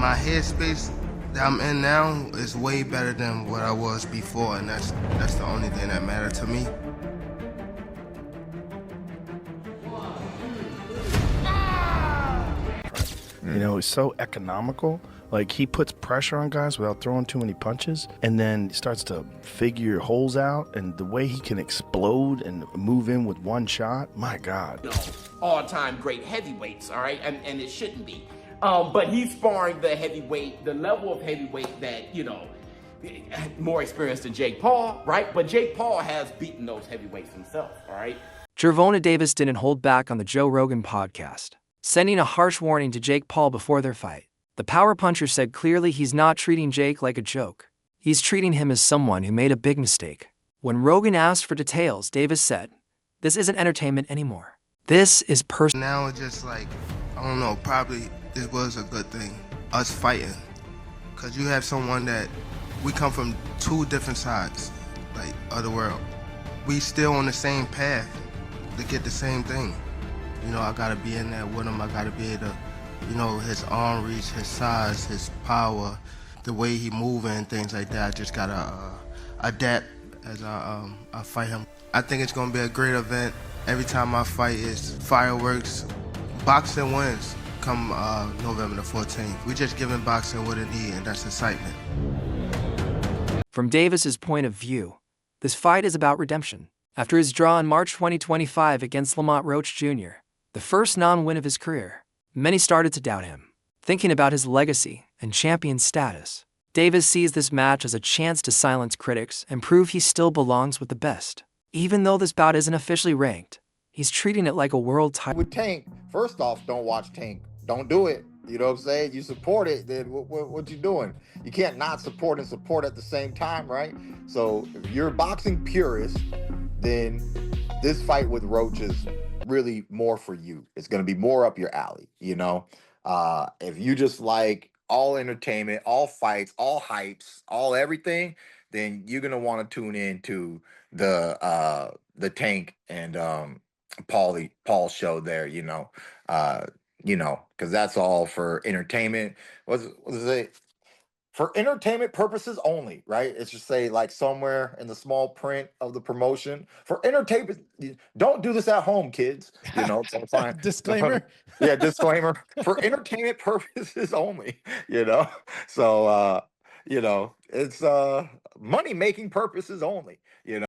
my headspace that I'm in now is way better than what I was before, and that's the only thing that matters to me. You know, he's so economical. Like, he puts pressure on guys without throwing too many punches, and then starts to figure holes out, and the way he can explode and move in with one shot, my God. All-time great heavyweights, all right? And it shouldn't be. But he's sparring the heavyweight, the level of heavyweight that, more experienced than Jake Paul, right? But Jake Paul has beaten those heavyweights himself, all right? Gervonta Davis didn't hold back on the Joe Rogan podcast, sending a harsh warning to Jake Paul before their fight. The power puncher said clearly he's not treating Jake like a joke. He's treating him as someone who made a big mistake. When Rogan asked for details, Davis said, "This isn't entertainment anymore. This is personal." Now it's just like, I don't know, probably this was a good thing, us fighting. Because you have someone that, we come from two different sides, like, of the world. We still on the same path to get the same thing. I gotta be in there with him. I gotta be able to, his arm reach, his size, his power, the way he moving and things like that. I just gotta adapt as I fight him. I think it's gonna be a great event. Every time I fight is fireworks. Boxing wins come November the 14th. We just giving boxing what it needs, and that's excitement. From Davis's point of view, this fight is about redemption. After his draw in March 2025 against Lamont Roach Jr., the first non-win of his career, many started to doubt him, thinking about his legacy and champion status. Davis sees this match as a chance to silence critics and prove he still belongs with the best. Even though this bout isn't officially ranked, he's treating it like a world title. With Tank, first off, don't watch Tank. Don't do it. You know what I'm saying? You support it, then what you doing? You can't not support and support at the same time, right? So if you're a boxing purist, then this fight with Roach is really more for you. It's going to be more up your alley, If you just like all entertainment, all fights, all hypes, all everything, then you're going to want to tune in to the Tank and Paul show there, because that's all for entertainment. What is it? For entertainment purposes only, right? It's just say like somewhere in the small print of the promotion. For entertainment, don't do this at home, kids. So fine. Disclaimer. Yeah, disclaimer. For entertainment purposes only, So, it's money-making purposes only,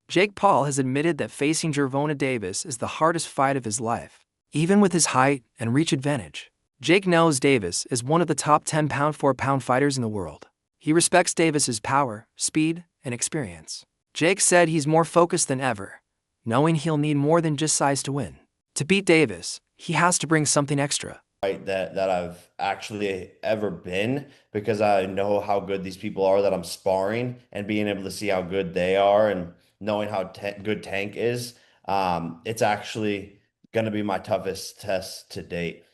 Jake Paul has admitted that facing Gervonta Davis is the hardest fight of his life, even with his height and reach advantage. Jake knows Davis is one of the top 10 pound-for-pound fighters in the world. He respects Davis's power, speed, and experience. Jake said he's more focused than ever, knowing he'll need more than just size to win. To beat Davis, he has to bring something extra. That I've actually ever been, because I know how good these people are that I'm sparring, and being able to see how good they are and knowing how good Tank is, it's actually going to be my toughest test to date.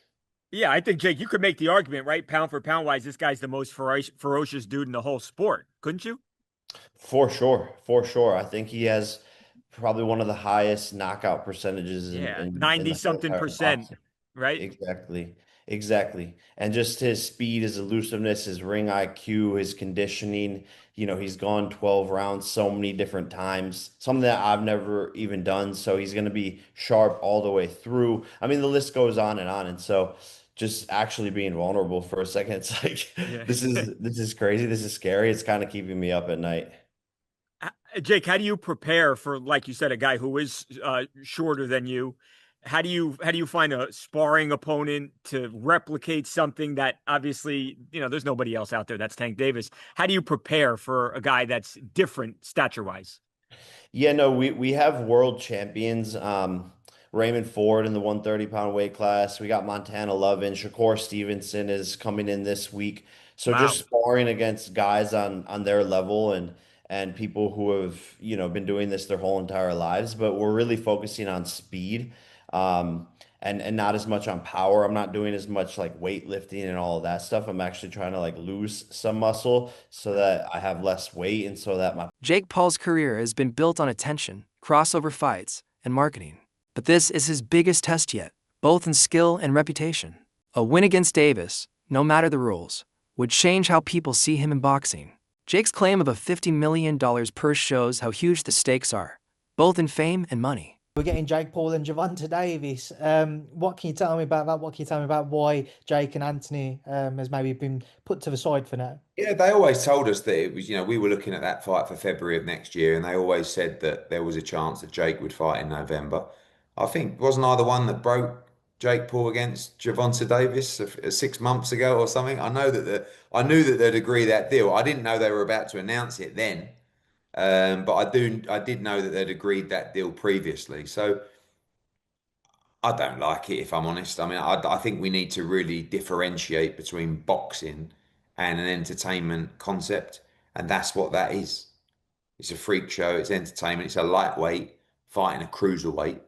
Yeah, I think, Jake, you could make the argument, right? Pound for pound wise, this guy's the most ferocious dude in the whole sport, couldn't you? For sure. I think he has probably one of the highest knockout percentages. Yeah, 90-something%, right? Exactly. And just his speed, his elusiveness, his ring IQ, his conditioning. He's gone 12 rounds so many different times, something that I've never even done. So he's going to be sharp all the way through. I mean, the list goes on. And so just actually being vulnerable for a second, it's like, this is crazy. This is scary. It's kind of keeping me up at night. Jake, how do you prepare for, like you said, a guy who is shorter than you? How do you find a sparring opponent to replicate something that obviously, there's nobody else out there that's Tank Davis? How do you prepare for a guy that's different stature-wise? Yeah, no, we have world champions. Raymond Ford in the 130-pound weight class. We got Montana Lovin. Shakur Stevenson is coming in this week. So just sparring against guys on their level and people who have, been doing this their whole entire lives. But we're really focusing on speed. And not as much on power. I'm not doing as much like weightlifting and all of that stuff. I'm actually trying to like lose some muscle so that I have less weight, and so that Jake Paul's career has been built on attention, crossover fights, and marketing. But this is his biggest test yet, both in skill and reputation. A win against Davis, no matter the rules, would change how people see him in boxing. Jake's claim of a $50 million purse shows how huge the stakes are, both in fame and money. We're getting Jake Paul and Gervonta Davis. What can you tell me about that? What can you tell me about why Jake and Anthony has maybe been put to the side for now? Yeah, they always told us that it was, we were looking at that fight for February of next year, and they always said that there was a chance that Jake would fight in November. I think, wasn't I the one that broke Jake Paul against Gervonta Davis 6 months ago or something? I knew that they'd agree that deal. I didn't know they were about to announce it then. But I did know that they'd agreed that deal previously. So I don't like it, if I'm honest. I mean, I think we need to really differentiate between boxing and an entertainment concept, and that's what that is. It's a freak show. It's entertainment. It's a lightweight fighting a cruiserweight.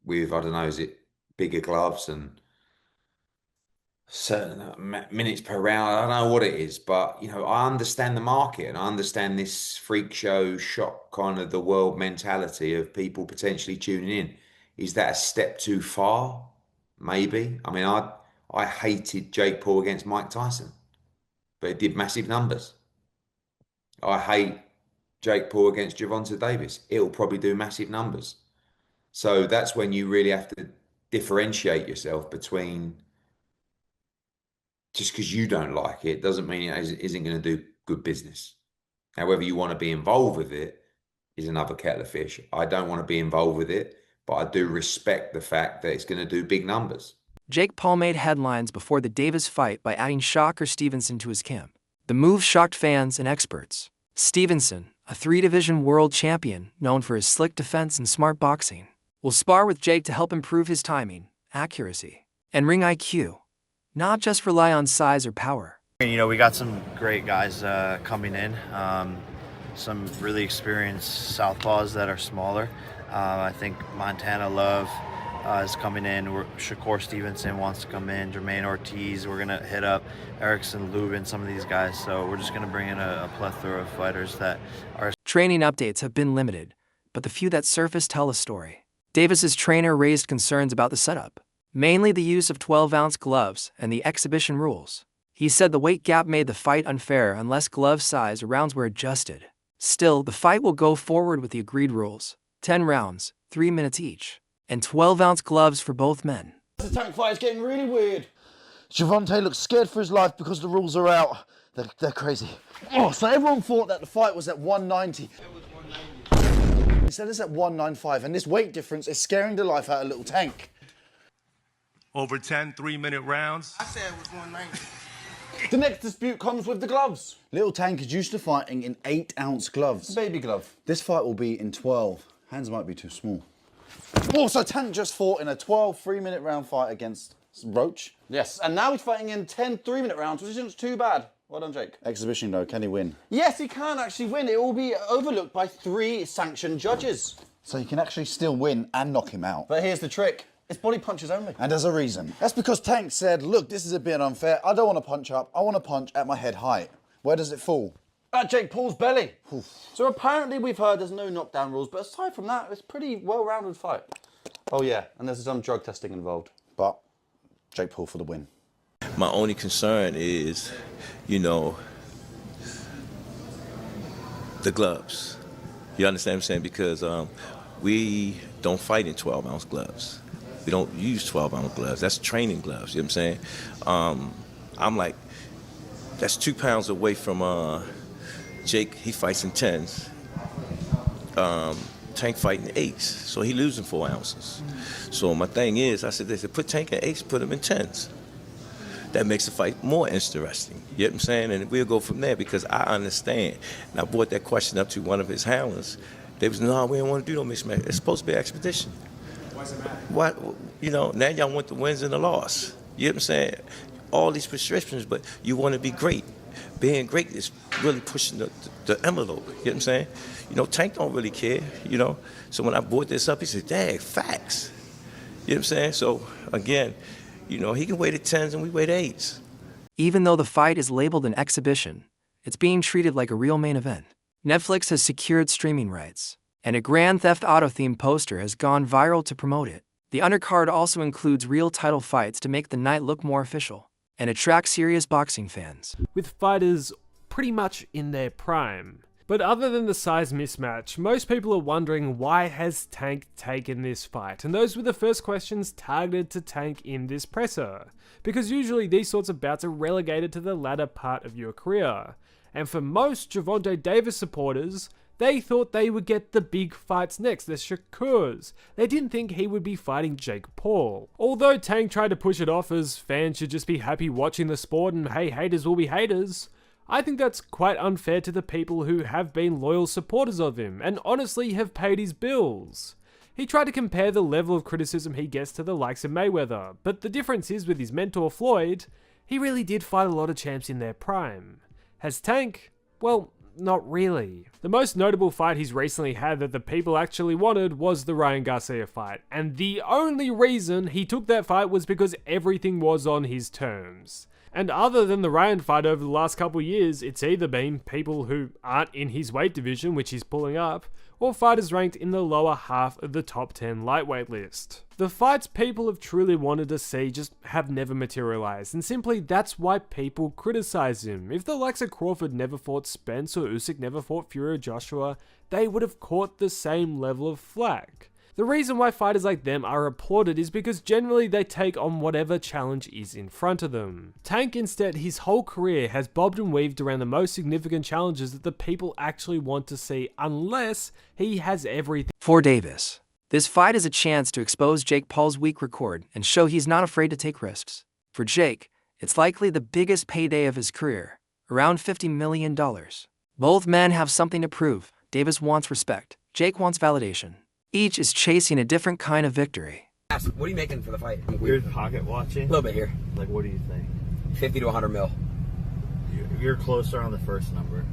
With, I don't know, is it bigger gloves and certain minutes per round? I don't know what it is, but I understand the market, and I understand this freak show shock kind of the world mentality of people potentially tuning in. Is that a step too far? Maybe. I mean, I hated Jake Paul against Mike Tyson, but it did massive numbers. I hate Jake Paul against Gervonta Davis. It'll probably do massive numbers. So that's when you really have to differentiate yourself between, just because you don't like it doesn't mean it isn't going to do good business. However you want to be involved with it is another kettle of fish. I don't want to be involved with it, but I do respect the fact that it's going to do big numbers. Jake Paul made headlines before the Davis fight by adding Shocker Stevenson to his camp. The move shocked fans and experts. Stevenson, a 3-division world champion known for his slick defense and smart boxing, will spar with Jake to help improve his timing, accuracy, and ring IQ, not just rely on size or power. We got some great guys coming in, some really experienced southpaws that are smaller. I think Montana Love is coming in. Shakur Stevenson wants to come in. Jermaine Ortiz. We're going to hit up Erickson Lubin, some of these guys. So we're just going to bring in a plethora of fighters that are... Training updates have been limited, but the few that surface tell a story. Davis's trainer raised concerns about the setup, mainly the use of 12-ounce gloves and the exhibition rules. He said the weight gap made the fight unfair unless glove size or rounds were adjusted. Still, the fight will go forward with the agreed rules: 10 rounds, 3 minutes each, and 12-ounce gloves for both men. The tank fight is getting really weird. Gervonta looks scared for his life because the rules are out. They're crazy. Oh, so everyone thought that the fight was at 190. He said it's at 195, and this weight difference is scaring the life out of Little Tank. Over 10 3-minute rounds. I said it was 190. The next dispute comes with the gloves. Little Tank is used to fighting in 8-ounce gloves. Baby glove. This fight will be in 12. Hands might be too small. Oh, so Tank just fought in a 12 3-minute round fight against Roach. Yes, and now he's fighting in 10 3-minute rounds, which isn't too bad. Well done, Jake. Exhibition though, can he win? Yes, he can actually win. It will be overlooked by 3 sanctioned judges. So he can actually still win and knock him out. But here's the trick. It's body punches only. And there's a reason. That's because Tank said, look, this is a bit unfair. I don't want to punch up. I want to punch at my head height. Where does it fall? At Jake Paul's belly. So apparently we've heard there's no knockdown rules, but aside from that, it's a pretty well-rounded fight. Oh yeah, and there's some drug testing involved. But Jake Paul for the win. My only concern is, the gloves. You understand what I'm saying? Because we don't fight in 12-ounce gloves. We don't use 12-ounce gloves. That's training gloves, you know what I'm saying? I'm like, that's 2 pounds away from Jake. He fights in 10s. Tank fighting 8s, so he losing 4 ounces. So my thing is, I said, they said, put Tank in 8s, put him in 10s. That makes the fight more interesting. You know what I'm saying? And we'll go from there because I understand. And I brought that question up to one of his handlers. They was, no, we don't want to do no mixed match. It's supposed to be an expedition. Why does it matter? What, now y'all want the wins and the loss. You know what I'm saying? All these prescriptions, but you want to be great. Being great is really pushing the envelope. You know what I'm saying? Tank don't really care, So when I brought this up, he said, dang, facts. You know what I'm saying? So, again, he can weigh the 10s and we weigh the 8s. Even though the fight is labeled an exhibition, it's being treated like a real main event. Netflix has secured streaming rights, and a Grand Theft Auto-themed poster has gone viral to promote it. The undercard also includes real title fights to make the night look more official. and attract serious boxing fans. With fighters pretty much in their prime. But other than the size mismatch, most people are wondering why has Tank taken this fight? And those were the first questions targeted to Tank in this presser. Because usually these sorts of bouts are relegated to the latter part of your career. And for most Gervonta Davis supporters, they thought they would get the big fights next, the Shakurs. They didn't think he would be fighting Jake Paul. Although Tank tried to push it off as fans should just be happy watching the sport and hey, haters will be haters, I think that's quite unfair to the people who have been loyal supporters of him and honestly have paid his bills. He tried to compare the level of criticism he gets to the likes of Mayweather, but the difference is with his mentor Floyd, he really did fight a lot of champs in their prime. Has Tank? Well, not really. The most notable fight he's recently had that the people actually wanted was the Ryan Garcia fight, and the only reason he took that fight was because everything was on his terms. And other than the Ryan fight over the last couple years, it's either been people who aren't in his weight division, which he's pulling up, or fighters ranked in the lower half of the top 10 lightweight list. The fights people have truly wanted to see just have never materialized, and simply that's why people criticize him. If the likes of Crawford never fought Spence or Usyk never fought Fury or Joshua, they would have caught the same level of flack. The reason why fighters like them are applauded is because generally they take on whatever challenge is in front of them. Tank instead, his whole career has bobbed and weaved around the most significant challenges that the people actually want to see unless he has everything. For Davis, this fight is a chance to expose Jake Paul's weak record and show he's not afraid to take risks. For Jake, it's likely the biggest payday of his career, around $50 million. Both men have something to prove. Davis wants respect. Jake wants validation. Each is chasing a different kind of victory. What are you making for the fight? You're pocket watching? A little bit here. Like, what do you think? 50 to 100 mil. You're closer on the first number.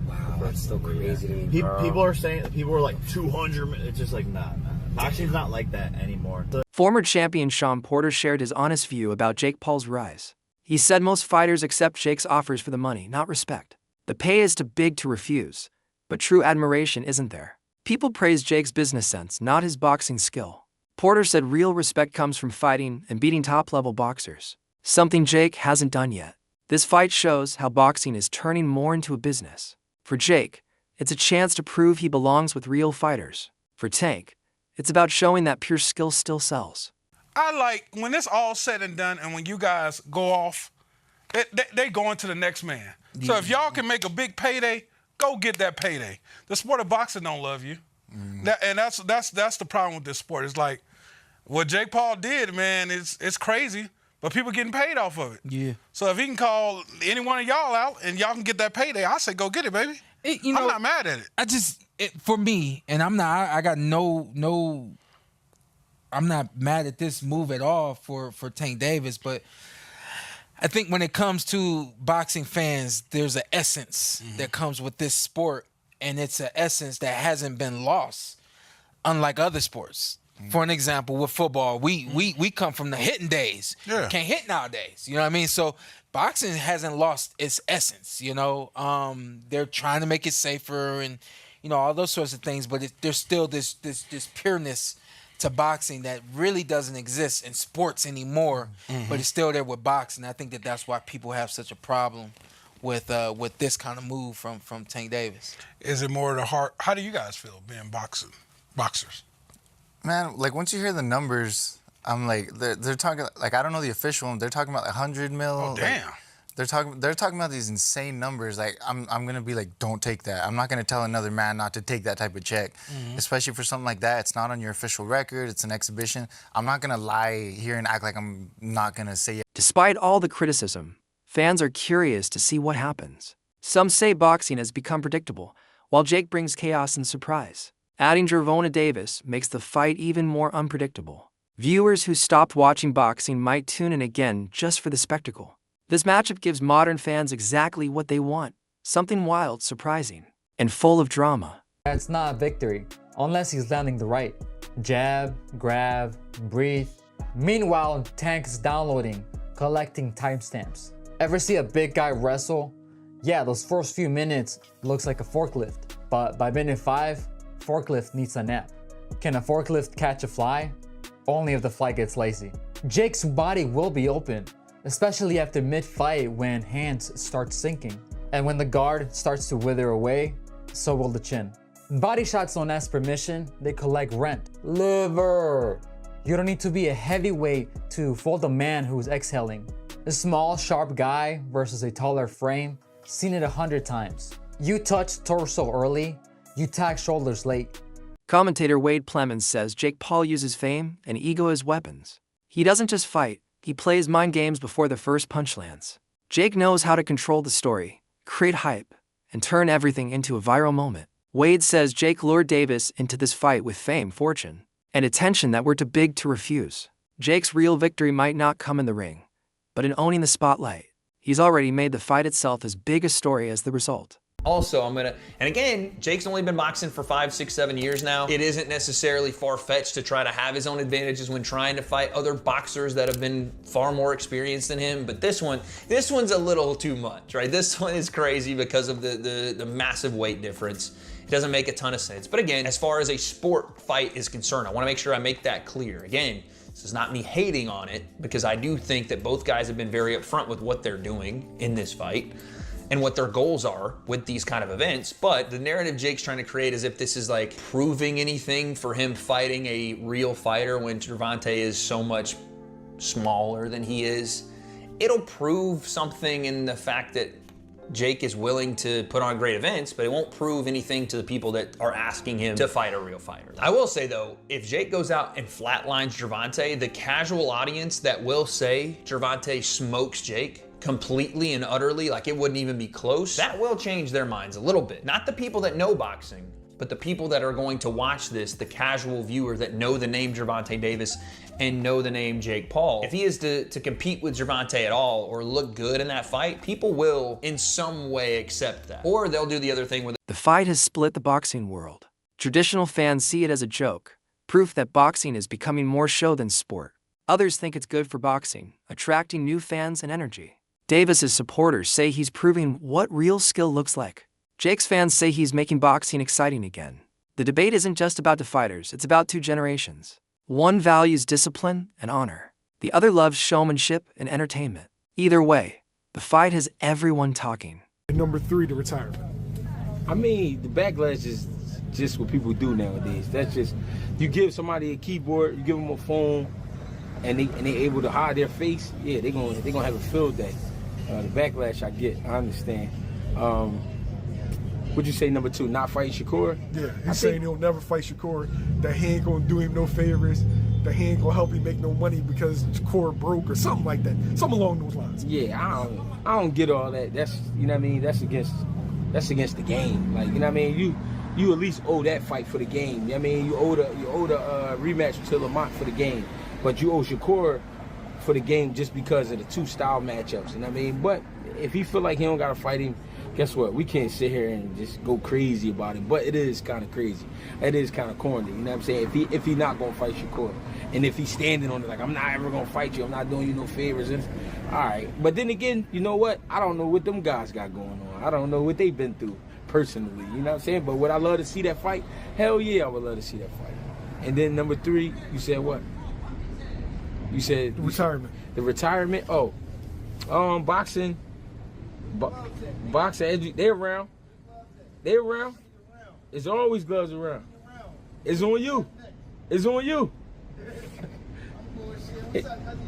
Wow, that's still crazy to me, People are saying, people are like 200. It's just like, nah. Boxing's not like that anymore. Former champion Sean Porter shared his honest view about Jake Paul's rise. He said most fighters accept Jake's offers for the money, not respect. The pay is too big to refuse, but true admiration isn't there. People praise Jake's business sense, not his boxing skill. Porter said real respect comes from fighting and beating top-level boxers, something Jake hasn't done yet. This fight shows how boxing is turning more into a business. For Jake, it's a chance to prove he belongs with real fighters. For Tank, it's about showing that pure skill still sells. I like, when it's all said and done and when you guys go off, they go into the next man. So if y'all can make a big payday, go get that payday. The sport of boxing don't love you. And that's the problem with this sport. It's like, what Jake Paul did, man, it's crazy, but people getting paid off of it. Yeah. So if he can call any one of y'all out and y'all can get that payday, I say go get it, baby. I'm not mad at it. For me, and I'm not mad at this move at all for Tank Davis, but I think when it comes to boxing fans, there's an essence that comes with this sport, and it's an essence that hasn't been lost, unlike other sports. For an example, with football, we come from the hitting days. Yeah. Can't hit nowadays. You know what I mean? So boxing hasn't lost its essence. You know, they're trying to make it safer and all those sorts of things, but there's still this pureness to boxing that really doesn't exist in sports anymore, but it's still there with boxing. I think that's why people have such a problem with this kind of move from Tank Davis. Is it more the heart? How do you guys feel being boxers? Man, like once you hear the numbers, I'm like, they're talking, like I don't know the official one, they're talking about like 100 mil. Oh, damn. Like, they're talking about these insane numbers. Like I'm gonna be like, don't take that. I'm not gonna tell another man not to take that type of check, especially for something like that. It's not on your official record. It's an exhibition. I'm not gonna lie here and act like I'm not gonna say it. Despite all the criticism, fans are curious to see what happens. Some say boxing has become predictable, while Jake brings chaos and surprise. Adding Gervonta Davis makes the fight even more unpredictable. Viewers who stopped watching boxing might tune in again just for the spectacle. This matchup gives modern fans exactly what they want, something wild, surprising, and full of drama. It's not a victory, unless he's landing the right jab, grab, breathe. Meanwhile, Tank is downloading, collecting timestamps. Ever see a big guy wrestle? Yeah, those first few minutes looks like a forklift, but by minute 5, forklift needs a nap. Can a forklift catch a fly? Only if the fly gets lazy. Jake's body will be open, especially after mid-fight when hands start sinking. And when the guard starts to wither away, so will the chin. Body shots don't ask permission, they collect rent. Liver! You don't need to be a heavyweight to fold a man who's exhaling. A small, sharp guy versus a taller frame, seen it 100 times. You touch torso early, you tag shoulders late. Commentator Wade Plemons says Jake Paul uses fame and ego as weapons. He doesn't just fight, he plays mind games before the first punch lands. Jake knows how to control the story, create hype, and turn everything into a viral moment. Wade says Jake lured Davis into this fight with fame, fortune, and attention that were too big to refuse. Jake's real victory might not come in the ring, but in owning the spotlight. He's already made the fight itself as big a story as the result. Also, and again, Jake's only been boxing for 5, 6, 7 years now. It isn't necessarily far-fetched to try to have his own advantages when trying to fight other boxers that have been far more experienced than him. But this one's a little too much, right? This one is crazy because of the massive weight difference. It doesn't make a ton of sense. But again, as far as a sport fight is concerned, I want to make sure I make that clear. Again, this is not me hating on it, because I do think that both guys have been very upfront with what they're doing in this fight and what their goals are with these kind of events. But the narrative Jake's trying to create as if this is like proving anything for him fighting a real fighter when Gervonta is so much smaller than he is. It'll prove something in the fact that Jake is willing to put on great events, but it won't prove anything to the people that are asking him to fight a real fighter. I will say though, if Jake goes out and flatlines Gervonta, the casual audience that will say Gervonta smokes Jake completely and utterly, like it wouldn't even be close, that will change their minds a little bit. Not the people that know boxing, but the people that are going to watch this, the casual viewer that know the name Gervonta Davis and know the name Jake Paul. If he is to compete with Gervonta at all or look good in that fight, people will in some way accept that. Or they'll do the other thing with The fight has split the boxing world. Traditional fans see it as a joke, proof that boxing is becoming more show than sport. Others think it's good for boxing, attracting new fans and energy. Davis's supporters say he's proving what real skill looks like. Jake's fans say he's making boxing exciting again. The debate isn't just about the fighters, it's about two generations. One values discipline and honor. The other loves showmanship and entertainment. Either way, the fight has everyone talking. Number 3, the retirement. I mean, the backlash is just what people do nowadays. That's just, you give somebody a keyboard, you give them a phone, and they able to hide their face. Yeah, they're gonna have a field day. The backlash I get, I understand. Would you say number 2, not fight Shakur? Yeah, he's saying he'll never fight Shakur, that he ain't gonna do him no favors, that he ain't gonna help him make no money because Shakur broke or something like that. Something along those lines. Yeah, I don't get all that. That's, you know what I mean, that's against the game. Like, you know what I mean? You at least owe that fight for the game. You know what I mean? You owe the rematch to Lamont for the game. But you owe Shakur for the game just because of the 2 style matchups. You know what I mean? But if he feel like he don't gotta fight him, guess what? We can't sit here and just go crazy about it. But it is kind of crazy. It is kind of corny. You know what I'm saying? If he not gonna fight Shakur, and if he's standing on it like, I'm not ever gonna fight you, I'm not doing you no favors. And all right. But then again, you know what? I don't know what them guys got going on. I don't know what they've been through personally. You know what I'm saying? But would I love to see that fight? Hell yeah, I would love to see that fight. And then number 3, you said what? You said the retirement. The retirement. Oh, boxing. Boxing. They're around. They're around. It's always gloves around. It's on you. It's on you.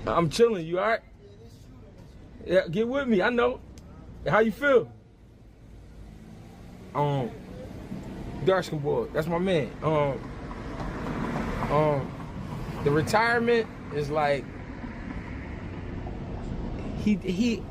I'm chilling. You all right? Yeah, get with me. I know. How you feel? Dark skin boy. That's my man. The retirement is like he.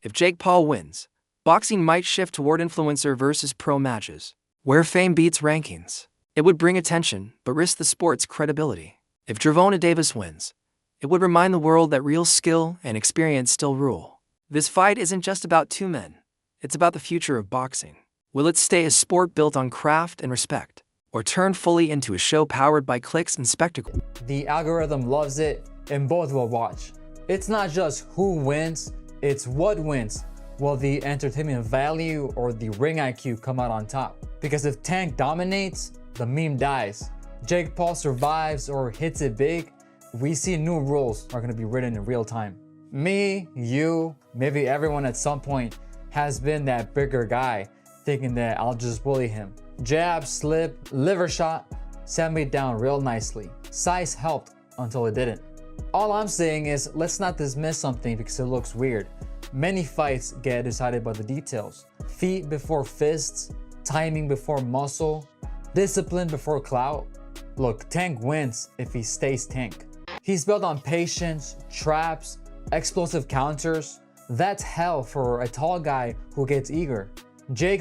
If Jake Paul wins, boxing might shift toward influencer versus pro matches, where fame beats rankings. It would bring attention, but risk the sport's credibility. If Gervonta Davis wins, it would remind the world that real skill and experience still rule. This fight isn't just about 2 men, it's about the future of boxing. Will it stay a sport built on craft and respect, or turn fully into a show powered by clicks and spectacle? The algorithm loves it, and both will watch. It's not just who wins, it's what wins. Will the entertainment value or the ring IQ come out on top? Because if Tank dominates, the meme dies. Jake Paul survives or hits it big, we see new rules are going to be written in real time. Me, you, maybe everyone at some point has been that bigger guy thinking that I'll just bully him. Jab, slip, liver shot, sent me down real nicely. Size helped until it didn't. All I'm saying is let's not dismiss something because it looks weird. Many fights get decided by the details. Feet before fists, timing before muscle, discipline before clout. Look, Tank wins if he stays Tank. He's built on patience, traps, explosive counters. That's hell for a tall guy who gets eager. Jake's